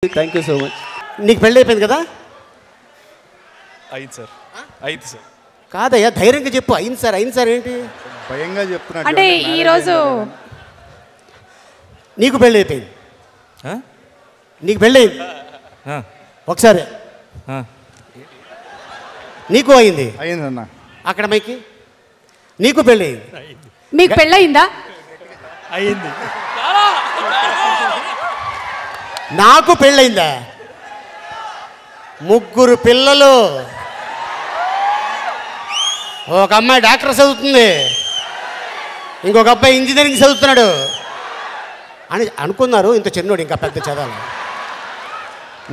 Thank you so much. నీకు పెళ్ళి అయిపోయింది కదా? అయింది సార్, అయింది సార్. కాదయ్యా, ధైర్యంగా చెప్పు. అయింది సార్ ఏంటి భయంగా చెప్తున్నా అంటే ఈరోజు నీకు పెళ్ళి అయిపోయింది? నీకు పెళ్ళి అయింది ఒకసారి, నీకు అయింది అయిందన్న. అక్కడ మైకి నీకు పెళ్ళి అయింది. మీకు పెళ్ళయిందా? అయింది. నాకు పెళ్ళయిందా? ముగ్గురు పిల్లలు, ఒక అమ్మాయి డాక్టర్ చదువుతుంది, ఇంకొక అబ్బాయి ఇంజనీరింగ్ చదువుతున్నాడు అని అనుకున్నారు. ఇంత చిన్నోడు ఇంకా పెద్ద చదవాలి.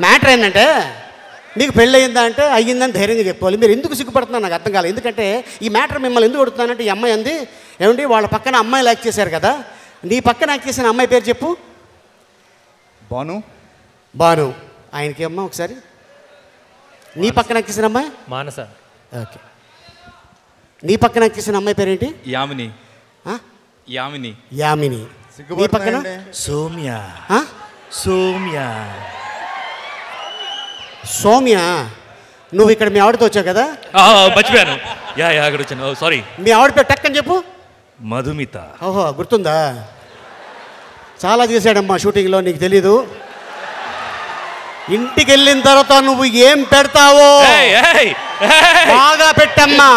మ్యాటర్ ఏంటంటే మీకు పెళ్ళి అయిందా అంటే అయ్యిందని ధైర్యంగా చెప్పుకోవాలి. మీరు ఎందుకు సిగ్గుపడుతున్నారు నాకు అర్థం కాలేదు. ఎందుకంటే ఈ మ్యాటర్ మిమ్మల్ని ఎందుకు కొడుతున్నానంటే, ఈ అమ్మాయి అంది ఏమండి వాళ్ళ పక్కన అమ్మాయిలు యాక్ట్ చేశారు కదా, నీ పక్కన యాక్ట్ చేసిన అమ్మాయి పేరు చెప్పు. బాను. బాను. ఆయనకి అమ్మ ఒకసారి నీ పక్కన యాక్ట్ చేసిన అమ్మాయి మానస. ఓకే, నీ పక్కన యాక్ట్ చేసిన అమ్మాయి పేరేంటి? యామిని. యామిని. యామిని. నీ పక్కన సౌమ్య. సౌమ్య. సౌమ్య. నువ్వు ఇక్కడ మీ ఆవిడతో వచ్చావు కదా? మర్చిపోయాను. అక్కడ వచ్చాను, సారీ. మీ ఆవిడ పేరు టక్కని చెప్పు. మధుమిత. ఓహో, గుర్తుందా? చాలా చేశాడమ్మా షూటింగ్లో, నీకు తెలీదు. ఇంటికి వెళ్ళిన తర్వాత నువ్వు ఏం పెడతావో బాగా పెట్టమ్మా.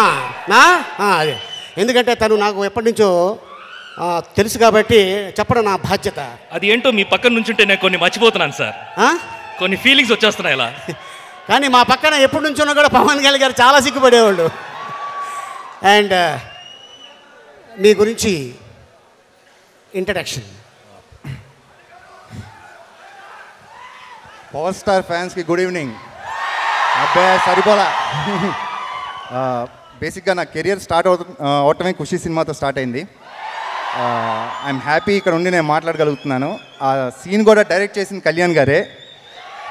అదే, ఎందుకంటే తను నాకు ఎప్పటి నుంచో తెలుసు కాబట్టి చెప్పడం నా బాధ్యత. అది ఏంటో మీ పక్కన నుంచుంటే నేను కొన్ని మర్చిపోతున్నాను సార్. కొన్ని ఫీలింగ్స్ వచ్చేస్తున్నాయి ఇలా. కానీ మా పక్కన ఎప్పటి నుంచున్నా కూడా పవన్ కళ్యాణ్ గారు చాలా సిగ్గుపడేవాళ్ళు. అండ్ మీ గురించి ఇంట్రడక్షన్. పవర్ స్టార్ ఫ్యాన్స్కి గుడ్ ఈవినింగ్. అబ్బాయి సరిపోలా. బేసిక్గా నా కెరియర్ స్టార్ట్ అవటమే ఖుషి సినిమాతో స్టార్ట్ అయింది. ఐఎమ్ హ్యాపీ ఇక్కడ ఉండి నేను మాట్లాడగలుగుతున్నాను. ఆ సీన్ కూడా డైరెక్ట్ చేసింది కళ్యాణ్ గారే.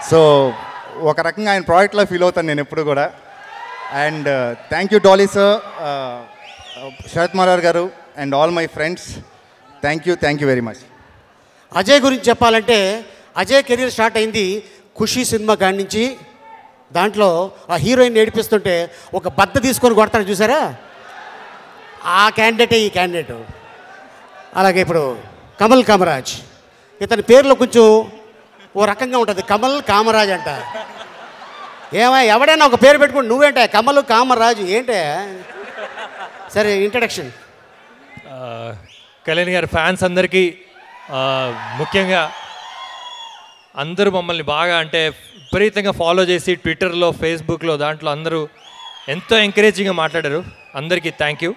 సో ఒక రకంగా ఆయన ప్రాజెక్ట్లో ఫీల్ అవుతాను నేను ఎప్పుడు కూడా. And thank you Dolly sir, Sharath Marar garu and all my friends. Thank you very much. Ajay గురించి చెప్పాలంటే, అజయ్ కెరీర్ స్టార్ట్ అయింది ఖుషి సినిమా కాడి నుంచి. దాంట్లో ఆ హీరోయిన్ ఏడిపిస్తుంటే ఒక బద్ద తీసుకొని కొడతాడు చూసారా, ఆ క్యాండిడేటే ఈ క్యాండిడేట్. అలాగే ఇప్పుడు కమల్ కామరాజ్, ఇతని పేరులో కొంచెం ఓ రకంగా ఉంటుంది, కమల్ కామరాజ్ అంట. ఎవడైనా ఒక పేరు పెట్టుకుని నువ్వేంటే కమల్ కామరాజు ఏంటే? సరే, ఇంట్రడక్షన్. కళ్యాణ్ గారి ఫ్యాన్స్ అందరికీ, ముఖ్యంగా అందరూ మమ్మల్ని బాగా అంటే విపరీతంగా ఫాలో చేసి ట్విట్టర్లో, ఫేస్బుక్లో, దాంట్లో అందరూ ఎంతో ఎంకరేజింగ్గా మాట్లాడారు. అందరికీ థ్యాంక్ యూ.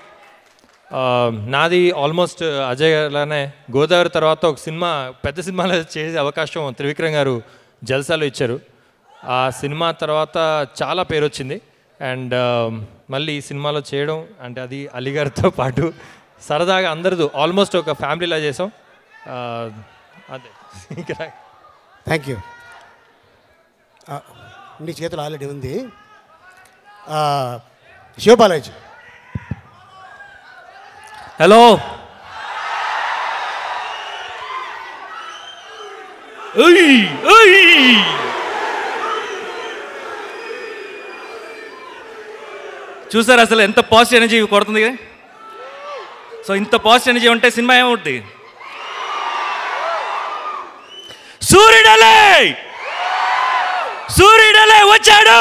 నాది ఆల్మోస్ట్ అజయ్ గారిలానే గోదావరి తర్వాత ఒక సినిమా, పెద్ద సినిమాలో చేసే అవకాశం త్రివిక్రమ్ గారు జల్సాలో ఇచ్చారు. ఆ సినిమా తర్వాత చాలా పేరు వచ్చింది. అండ్ మళ్ళీ ఈ సినిమాలో చేయడం అంటే అది అలీ గారితో పాటు సరదాగా అందరితో ఆల్మోస్ట్ ఒక ఫ్యామిలీలా చేసాం. అదే ఇంకా థ్యాంక్ యూ. నీ చేతులు ఆల్రెడీ ఉంది. శివబాలాజీ. హలో. చూసారు అసలు ఎంత పాజిటివ్ ఎనర్జీ కొడుతుంది. సో ఇంత పాజిటివ్ ఎనర్జీ ఉంటే సినిమా ఏమవుతుంది? సూర్యుడలే వచ్చాడు.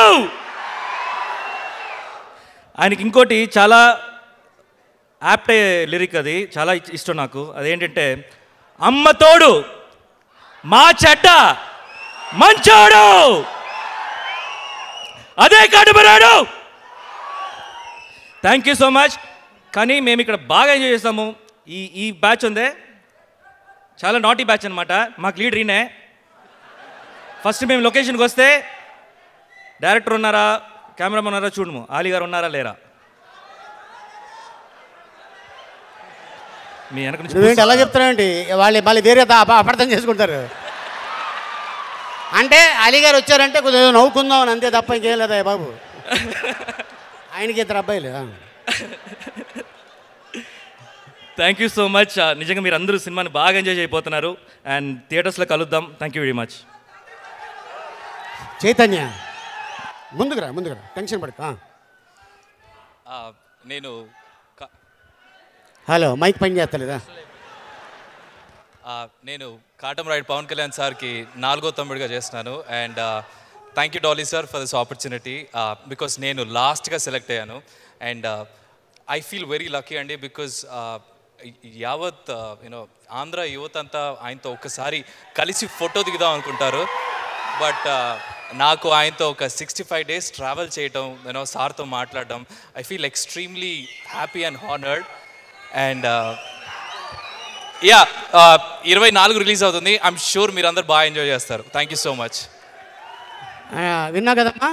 ఆయనకి ఇంకోటి చాలా యాప్ట్ లిరిక్, అది చాలా ఇష్టం నాకు. అదేంటంటే, అమ్మ తోడు మా చెడ్డ మంచోడు అదే కడుపురాడు. Thank you so much. కానీ మేము ఇక్కడ బాగా ఎంజాయ్ చేస్తాము. ఈ బ్యాచ్ ఉందే చాలా నాటీ బ్యాచ్ అనమాట. మాకు లీడర్ ఈయనే. ఫస్ట్ మేము లొకేషన్కి వస్తే డైరెక్టర్ ఉన్నారా, కెమెరామెన్ ఉన్నారా చూడము, ఆలీ గారు ఉన్నారా లేరా. మీ వెనక నుంచి ఎలా చెప్తున్నానండి, వాళ్ళు మళ్ళీ వేరే అపార్థం చేసుకుంటారు. అంటే అలీ గారు వచ్చారంటే కొంచెం నవ్వుకుందాం అని, అంతే తప్ప ఇంకేం లేదా బాబు. ఆయనకి ఇద్దరు అబ్బాయిలు. Thank you so much. నిజంగా మీరు అందరూ సినిమాని బాగా ఎంజాయ్ చేయబోతున్నారు. అండ్ థియేటర్స్లో కలుద్దాం. Thank you very much. Chaitanya ముందుకురా టెన్షన్ పడక. నేను హలో మైక్ పని చేస్తలేదా? నేను కాటమరాయుడు పవన్ కళ్యాణ్ సార్కి 4వ తమ్ముడిగా చేస్తున్నాను. And thank you Dolly sir for this opportunity because నేను లాస్ట్గా సెలెక్ట్ అయ్యాను. And I feel very lucky అండి బికాజ్ యావత్ యూనో ఆంధ్ర యువత అంతా ఆయనతో ఒకసారి కలిసి ఫోటో దిగుదాం అనుకుంటారు. బట్ నాకు ఆయనతో ఒక 65 days ట్రావెల్ చేయటం, యూనో సార్తో మాట్లాడడం, I feel extremely happy and honoured. And yeah 24 release అవుతుంది. ఐఎమ్ షూర్ మీరు అందరు బాగా ఎంజాయ్ చేస్తారు. Thank you so much. విన్నా కదమ్మా?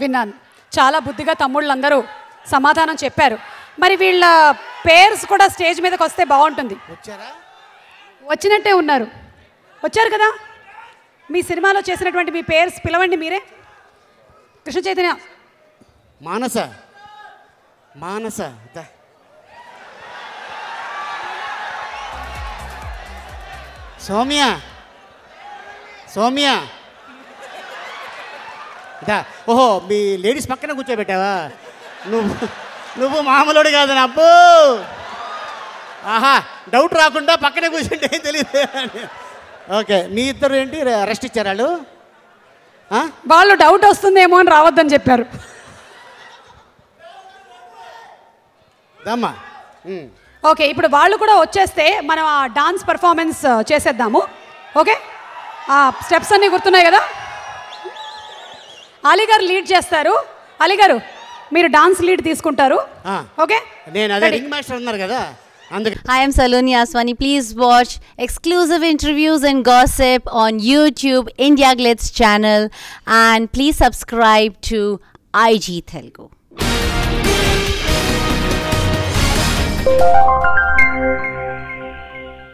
విన్నాను. చాలా బుద్ధిగా తమ్ముళ్ళందరూ సమాధానం చెప్పారు. మరి వీళ్ళ పేర్స్ కూడా స్టేజ్ మీదకి వస్తే బాగుంటుంది. వచ్చారా? వచ్చినట్టే ఉన్నారు. వచ్చారు కదా? మీ సినిమాలో చేసినటువంటి మీ పేర్స్ పిలవండి మీరే. కృష్ణ చైతన్య. మానస సౌమ్య ఓహో మీ లేడీస్ పక్కన కూర్చోబెట్టావా? నువ్వు మామూలుడు కాదు నా అబ్బో. ఆహా డౌట్ రాకుండా పక్కనే కూర్చుంటే ఏం తెలియదు. ఓకే మీ ఇద్దరు ఏంటి రెస్ట్ ఇచ్చారు వాళ్ళు? వాళ్ళు డౌట్ వస్తుందేమో అని రావద్దని చెప్పారు. దమ్మా ఓకే ఇప్పుడు వాళ్ళు కూడా వచ్చేస్తే మనం ఆ డాన్స్ పర్ఫార్మెన్స్ చేసేద్దాము. ఓకే ఆ స్టెప్స్ అన్నీ గుర్తున్నాయి కదా? అలీ గారు లీడ్ చేస్తారు. అలీ గారు మీరు డాన్స్ లీడ్ తీసుకుంటారు. ఓకే నేను అదే రింగ్ మాస్టర్ ఉన్నారు కదా అందుకే. Hi, I'm Saloni Aswani. Please watch exclusive interviews and gossip on YouTube, India Glitz channel, and please subscribe to IG Telugu.